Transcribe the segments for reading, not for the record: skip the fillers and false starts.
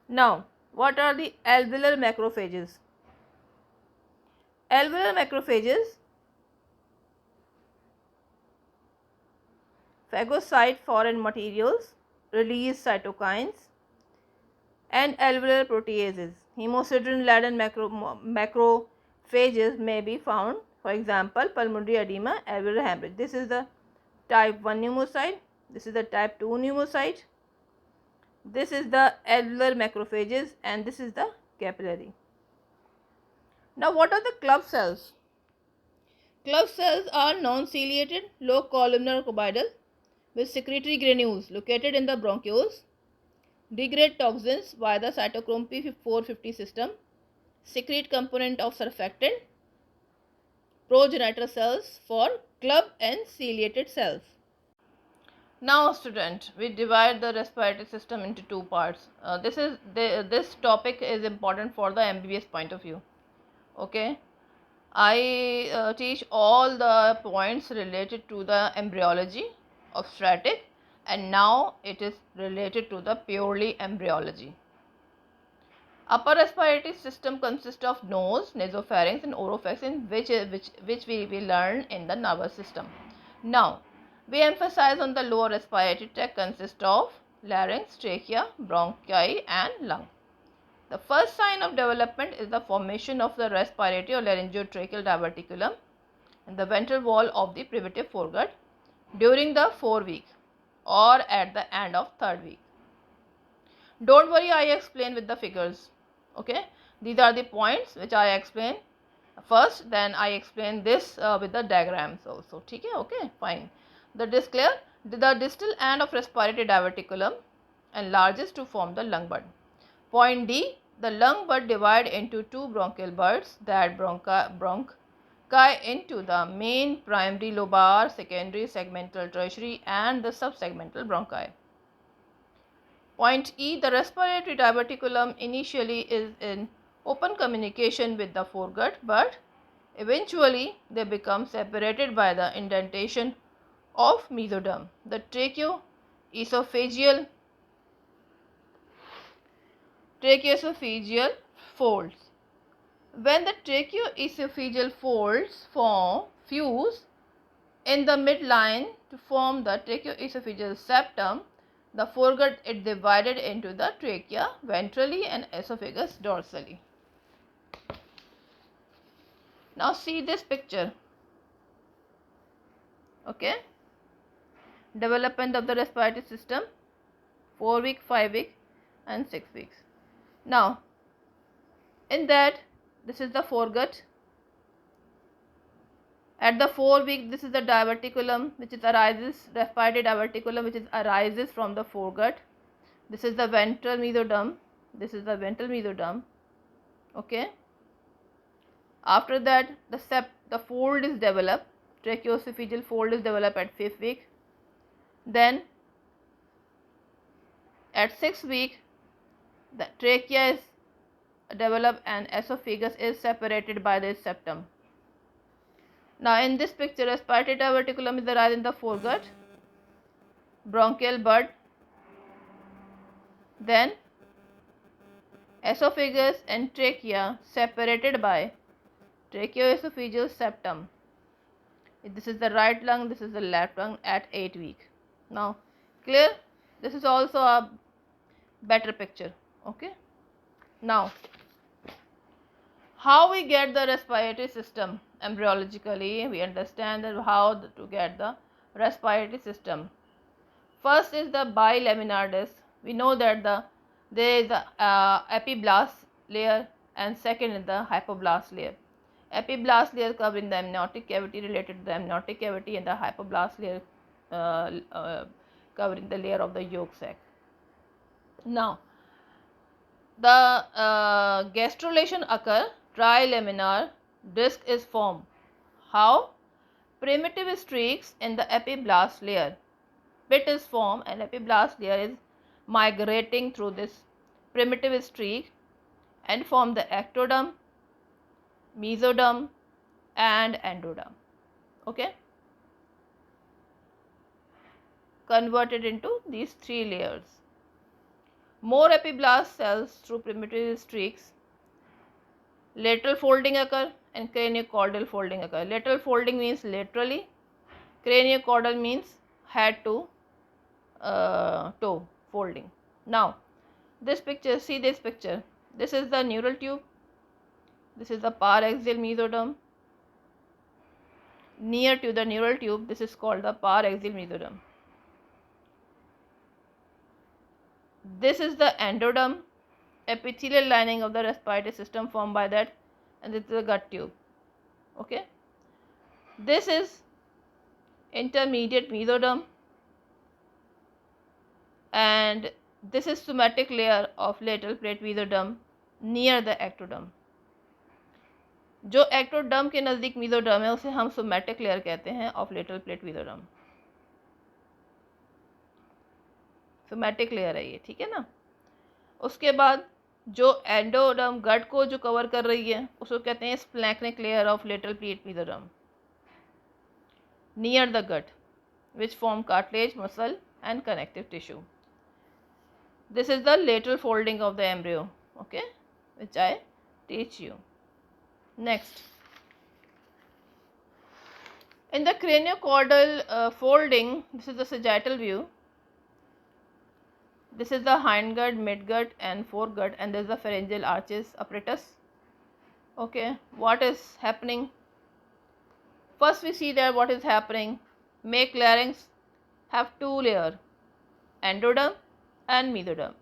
Now, what are the alveolar macrophages? Alveolar macrophages phagocyte foreign materials, release cytokines, and alveolar proteases. Hemosiderin-laden macrophages may be found, for example, pulmonary edema, alveolar hemorrhage. This is the type 1 pneumocyte, this is the type 2 pneumocyte, this is the alveolar macrophages, and this is the capillary. Now, what are the club cells? Club cells are non-ciliated, low columnar cuboidal with secretory granules located in the bronchioles, degrade toxins via the cytochrome P450 system, secrete component of surfactant, progenitor cells for club and ciliated cells. Now, student, we divide the respiratory system into two parts. This topic is important for the MBBS point of view. Okay, I teach all the points related to the embryology of static, and now it is related to the purely embryology. Upper respiratory system consists of nose, nasopharynx, and oropharynx, in which we will learn in the nervous system. Now, we emphasize on the lower respiratory tract consists of larynx, trachea, bronchi, and lung. The first sign of development is the formation of the respiratory or laryngeotracheal diverticulum in the ventral wall of the privative foregut during the 4th week or at the end of 3rd week. Don't worry, I explain with the figures. Okay, these are the points which I explain first, then I explain this with the diagrams also. Okay, fine. The distal end of respiratory diverticulum enlarges to form the lung bud. Point D, the lung bud divide into two bronchial buds, that bronchi into the main primary lobar, secondary segmental tertiary, and the subsegmental bronchi. Point E, the respiratory diverticulum initially is in open communication with the foregut, but eventually they become separated by the indentation of mesoderm. The tracheoesophageal folds. When the tracheoesophageal folds fuse in the midline to form the tracheoesophageal septum, the foregut is divided into the trachea ventrally and esophagus dorsally. Now see this picture. Okay. Development of the respiratory system, 4 week, 5 week, and 6 weeks. Now, in that, this is the foregut. At the 4th week, this is the diverticulum respiratory diverticulum which arises from the foregut. This is the ventral mesoderm. Okay. After that, the fold is developed. Tracheoesophageal fold is developed at 5th week. Then, at 6th week, the trachea is developed and esophagus is separated by the septum. Now, in this picture, respiratory diverticulum is arising in the foregut, bronchial bud, then esophagus and trachea separated by tracheoesophageal septum. This is the right lung, this is the left lung at 8th week. Now, clear? This is also a better picture. Okay. Now, how we get the respiratory system embryologically? We understand that how to get the respiratory system. First is the bilaminar disc. We know that there is the epiblast layer, and second is the hypoblast layer. Epiblast layer covering the amniotic cavity, related to the amniotic cavity, and the hypoblast layer covering the layer of the yolk sac. Now, the gastrulation occur, trilaminar disc is formed. How? Primitive streaks in the epiblast layer. Pit is formed and epiblast layer is migrating through this primitive streak and form the ectoderm, mesoderm, and endoderm. Okay, converted into these 3 layers. More epiblast cells through primitive streaks. Lateral folding occur and craniocaudal folding occur. Lateral folding means laterally. Craniocaudal means head to toe folding. Now, this picture, see this picture. This is the neural tube. This is the paraxial mesoderm. Near to the neural tube, this is called the paraxial mesoderm. This is the endoderm, epithelial lining of the respiratory system formed by that, and this is the gut tube. Okay. This is intermediate mesoderm, and this is somatic layer of lateral plate mesoderm near the ectoderm. जो ectoderm के नज़दीक mesoderm है उसे हम somatic layer कहते हैं of lateral plate mesoderm. Somatic layer है ये, ठीक है ना. उसके बाद जो एंडोडर्म गट को जो कवर कर रही है उसको कहते हैं splanchnic layer of lateral plate mesoderm near the gut which form cartilage, muscle and connective tissue. This is the lateral folding of the embryo, okay, which I teach you. Next, in the craniocaudal folding, this is the sagittal view. This is the hindgut, midgut and foregut, and there is the pharyngeal arches apparatus. Okay, what is happening? First we see that what is happening. Make larynx have two layers, endoderm and mesoderm.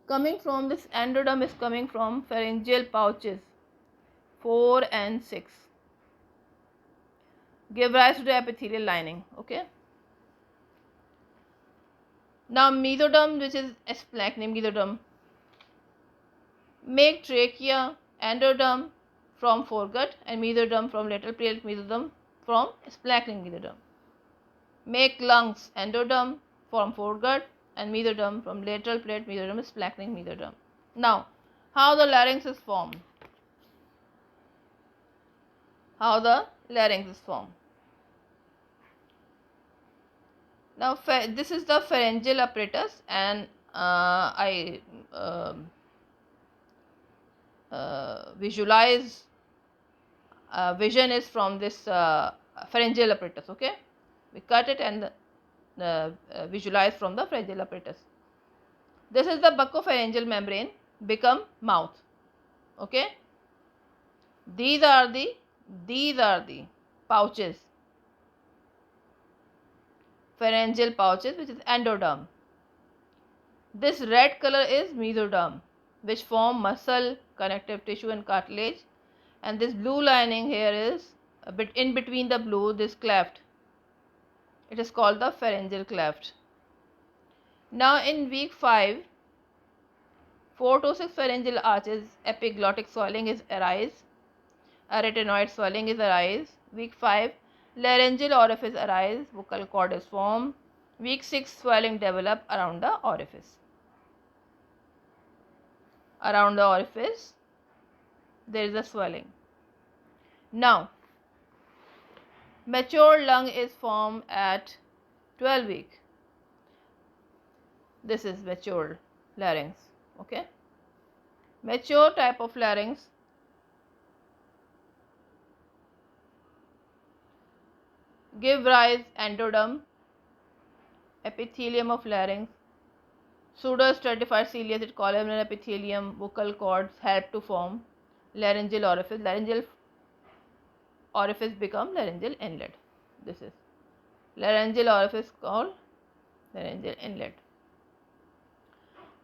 Coming from this endoderm is coming from pharyngeal pouches 4 and 6. Give rise to the epithelial lining. Okay. Now mesoderm, which is splanchnic mesoderm, make trachea, endoderm from foregut and mesoderm from lateral plate mesoderm from splanchnic mesoderm. Make lungs, endoderm from foregut and mesoderm from lateral plate mesoderm is splanchnic mesoderm. Now, how the larynx is formed? How the larynx is formed? Now, this is the pharyngeal apparatus, and I visualize vision is from this pharyngeal apparatus. Okay, we cut it and visualize from the pharyngeal apparatus. This is the buccopharyngeal membrane become mouth. Okay, these are the pouches, pharyngeal pouches, which is endoderm. This red color is mesoderm, which form muscle, connective tissue and cartilage, and this blue lining here is a bit in between the blue, this cleft. It is called the pharyngeal cleft. Now in week 5, 4 to 6 pharyngeal arches, epiglottic swelling is arise, arytenoid swelling is arise. Week 5, laryngeal orifice arise, vocal cord is formed. Week 6, swelling develop around the orifice. Around the orifice, there is a swelling. Now, mature lung is formed at 12 week. This is mature larynx. Okay. Mature type of larynx give rise endoderm, epithelium of larynx, pseudostratified ciliated columnar epithelium, vocal cords help to form laryngeal orifice. Laryngeal orifice become laryngeal inlet. This is laryngeal orifice called laryngeal inlet.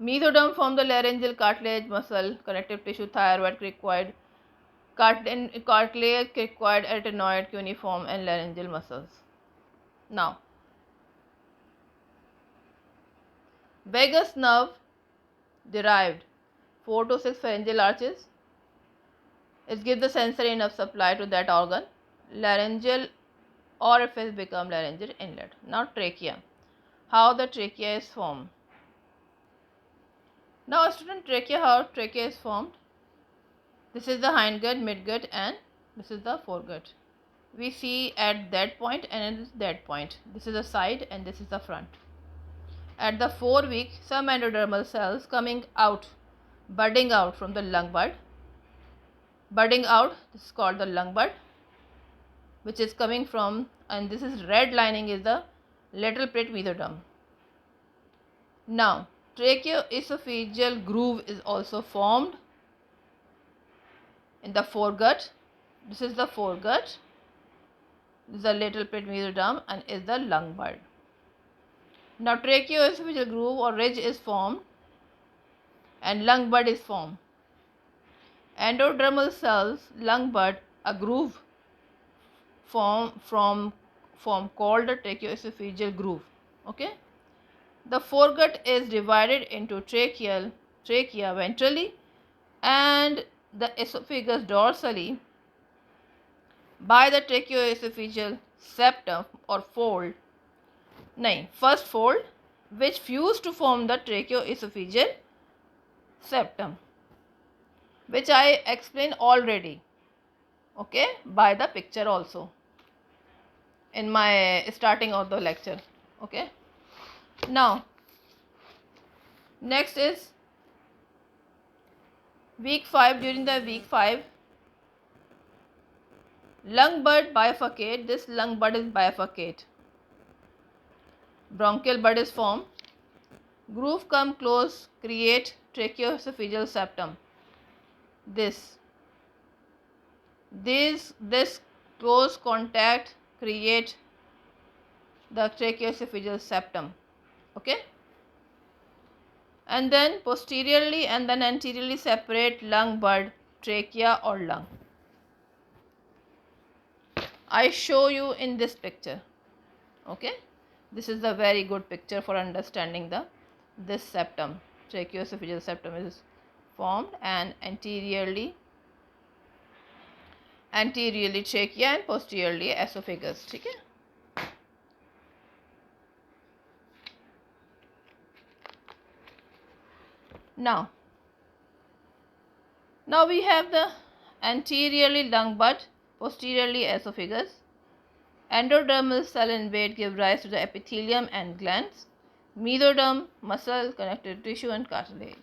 Mesoderm form the laryngeal cartilage, muscle, connective tissue, thyroid, cricoid, cartilage, cricoid, arytenoid, cuneiform and laryngeal muscles. Now, vagus nerve derived 4 to 6 pharyngeal arches. It gives the sensory nerve supply to that organ. Laryngeal orifice become laryngeal inlet. Now trachea. How the trachea is formed? Now student, how trachea is formed? This is the hindgut, midgut and this is the foregut. we see at that point and at that point. This is the side and this is the front. At the 4-week, some endodermal cells coming out, budding out from the lung bud. Budding out, this is called the lung bud, which is coming from, and this is red lining is the lateral plate mesoderm. Now, tracheoesophageal groove is also formed in the foregut. This is the foregut. This is the lateral plate mesoderm and is the lung bud. Now, tracheoesophageal groove or ridge is formed and lung bud is formed. Endodermal cells, lung bud, a groove form called the tracheoesophageal groove. Okay. The foregut is divided into trachea ventrally and the esophagus dorsally by the tracheoesophageal septum or fold. First fold which fuse to form the tracheoesophageal septum, which I explained already, okay, by the picture also in my starting of the lecture. Okay. Now, next is week 5. During the week 5, lung bud bifurcate. This lung bud is bifurcate. Bronchial bud is formed. Groove come close, create tracheoesophageal septum. This close contact create the tracheoesophageal septum. Okay. And then posteriorly and then anteriorly separate lung bud, trachea or lung. I show you in this picture. Okay. This is a very good picture for understanding this septum. Tracheoesophageal septum is formed and anteriorly trachea and posteriorly esophagus. Okay. Now we have the anteriorly lung bud, posteriorly esophagus. Endodermal cell invade give rise to the epithelium and glands. Mesoderm, muscle, connective tissue and cartilage.